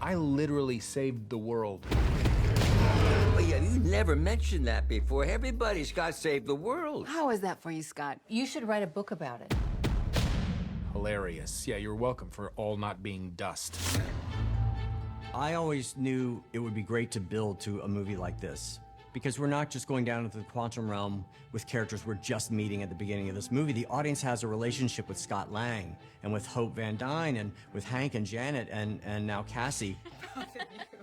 I literally saved the world. Oh, yeah, you never mentioned that before. Everybody's got saved the world. How is that for you, Scott? You should write a book about it. Hilarious. Yeah, you're welcome for all not being dust. I always knew it would be great to build to a movie like this, because we're not just going down into the quantum realm with characters we're just meeting at the beginning of this movie. The audience has a relationship with Scott Lang and with Hope Van Dyne and with Hank and Janet and now Cassie.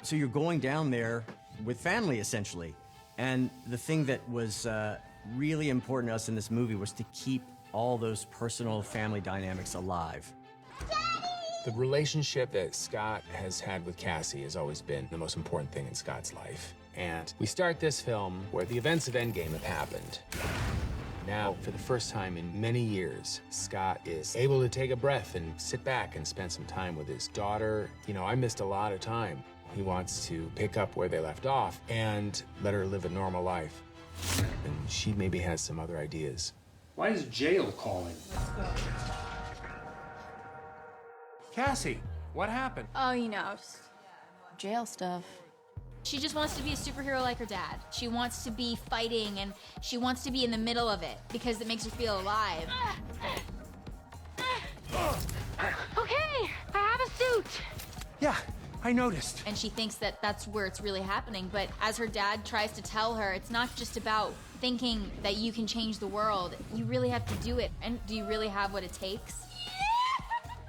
So you're going down there with family, essentially. And the thing that was really important to us in this movie was to keep all those personal family dynamics alive. The relationship that Scott has had with Cassie has always been the most important thing in Scott's life. And we start this film where the events of Endgame have happened. Now, for the first time in many years, Scott is able to take a breath and sit back and spend some time with his daughter. You know, I missed a lot of time. He wants to pick up where they left off and let her live a normal life. And she maybe has some other ideas. Why is jail calling? Cassie, what happened? Oh, you know, just Jail stuff. she just wants to be a superhero like her dad. She wants to be fighting, and she wants to be in the middle of it because it makes her feel alive. Okay, I have a suit. Yeah, I noticed. And she thinks that that's where it's really happening. But as her dad tries to tell her, it's not just about thinking that you can change the world. You really have to do it. And do you really have what it takes?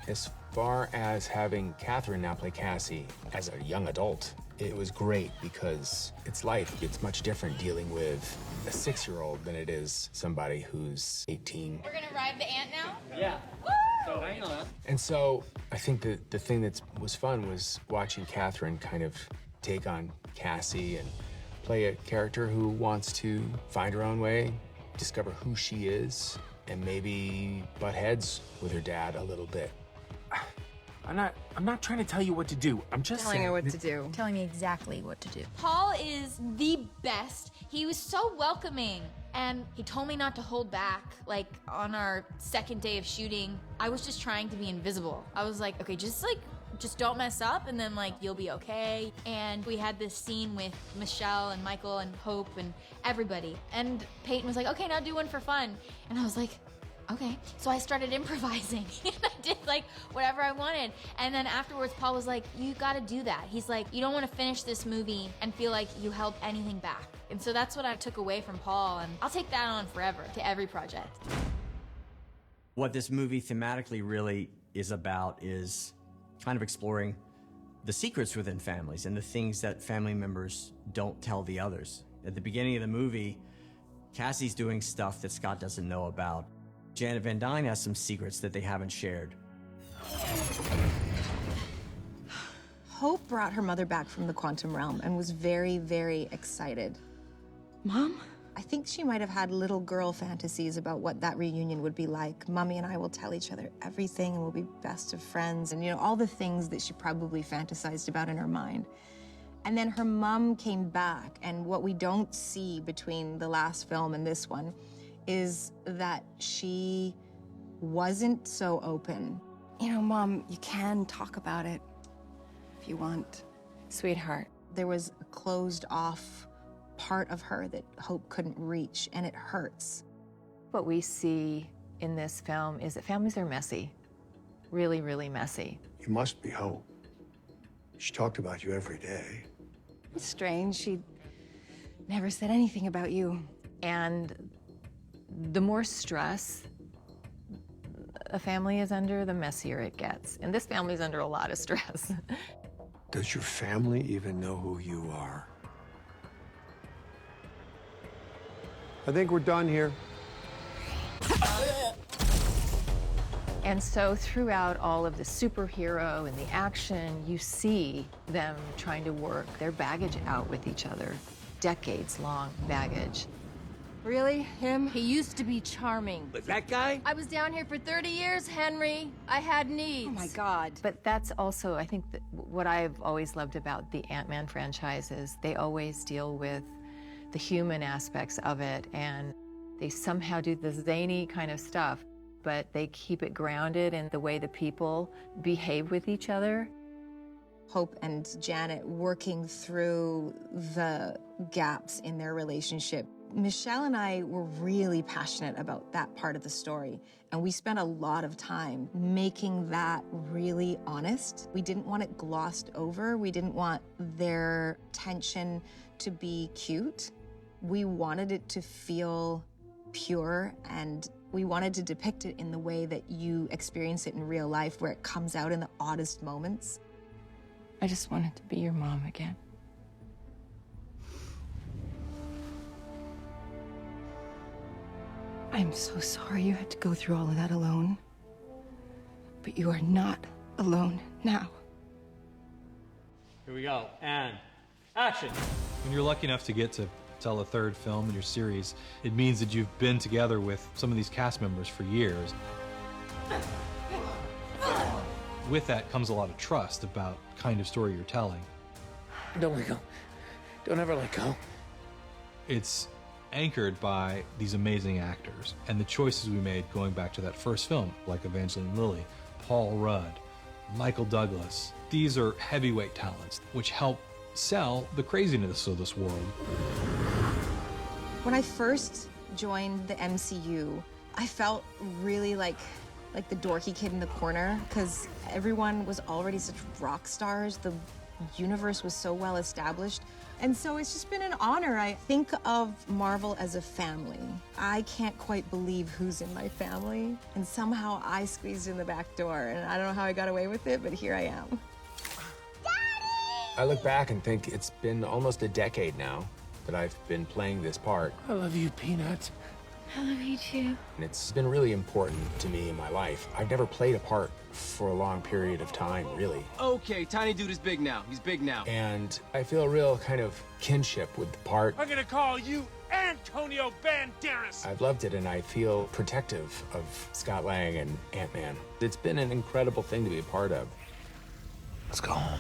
As far as having Catherine now play Cassie as a young adult, it was great because it's life. It's much different dealing with a 6-year-old than it is somebody who's 18. We're gonna ride the ant now? Yeah. So hang on. And so I think that the thing that was fun was watching Catherine kind of take on Cassie and play a character who wants to find her own way, discover who she is, and maybe butt heads with her dad a little bit. I'm not trying to tell you what to do. I'm just Telling saying her what to do. Telling me exactly what to do. Paul is the best. He was so welcoming. And he told me not to hold back. Like, on our second day of shooting, I was just trying to be invisible. I was like, okay, just don't mess up, and then, you'll be okay. And we had this scene with Michelle and Michael and Hope and everybody. And Peyton was like, okay, now do one for fun. And I was like, okay. So I started improvising. And I did, whatever I wanted. And then afterwards, Paul was like, you gotta do that. He's like, you don't want to finish this movie and feel like you held anything back. And so that's what I took away from Paul, and I'll take that on forever to every project. What this movie thematically really is about is kind of exploring the secrets within families and the things that family members don't tell the others. At the beginning of the movie, Cassie's doing stuff that Scott doesn't know about. Janet Van Dyne has some secrets that they haven't shared. Hope brought her mother back from the quantum realm and was very, very excited. Mom? I think she might have had little girl fantasies about what that reunion would be like. Mommy and I will tell each other everything and we'll be best of friends. And, all the things that she probably fantasized about in her mind. And then her mom came back, and what we don't see between the last film and this one is that she wasn't so open. Mom, you can talk about it if you want. Sweetheart. There was a closed off part of her that Hope couldn't reach, and it hurts. What we see in this film is that families are messy. Really, really messy. You must be Hope. She talked about you every day. It's strange. She never said anything about you. And the more stress a family is under, the messier it gets. And this family's under a lot of stress. Does your family even know who you are? I think we're done here. And so throughout all of the superhero and the action, you see them trying to work their baggage out with each other. Decades-long baggage. Really? Him? He used to be charming. But that guy? I was down here for 30 years, Henry. I had needs. Oh, my God. But that's also, I think, what I've always loved about the Ant-Man franchise is they always deal with the human aspects of it, and they somehow do the zany kind of stuff, but they keep it grounded in the way the people behave with each other. Hope and Janet working through the gaps in their relationship. Michelle and I were really passionate about that part of the story, and we spent a lot of time making that really honest. We didn't want it glossed over. We didn't want their tension to be cute. We wanted it to feel pure, and we wanted to depict it in the way that you experience it in real life, where it comes out in the oddest moments. I just wanted to be your mom again. I'm so sorry you had to go through all of that alone. But you are not alone now. Here we go, and action. When you're lucky enough to get to tell a third film in your series, it means that you've been together with some of these cast members for years. With that comes a lot of trust about the kind of story you're telling. Don't let go. Don't ever let go. It's anchored by these amazing actors and the choices we made going back to that first film, like Evangeline Lilly, Paul Rudd, Michael Douglas. These are heavyweight talents which help sell the craziness of this world. When I first joined the MCU, I felt really like the dorky kid in the corner, because everyone was already such rock stars. The universe was so well established. And so it's just been an honor. I think of Marvel as a family. I can't quite believe who's in my family. And somehow I squeezed in the back door, and I don't know how I got away with it, but here I am. I look back and think it's been almost a decade now that I've been playing this part. I love you, Peanut. I love you too. And it's been really important to me in my life. I've never played a part for a long period of time, really. Okay, tiny dude is big now. He's big now. And I feel a real kind of kinship with the part. I'm gonna call you Antonio Banderas. I've loved it, and I feel protective of Scott Lang and Ant-Man. It's been an incredible thing to be a part of. Let's go home.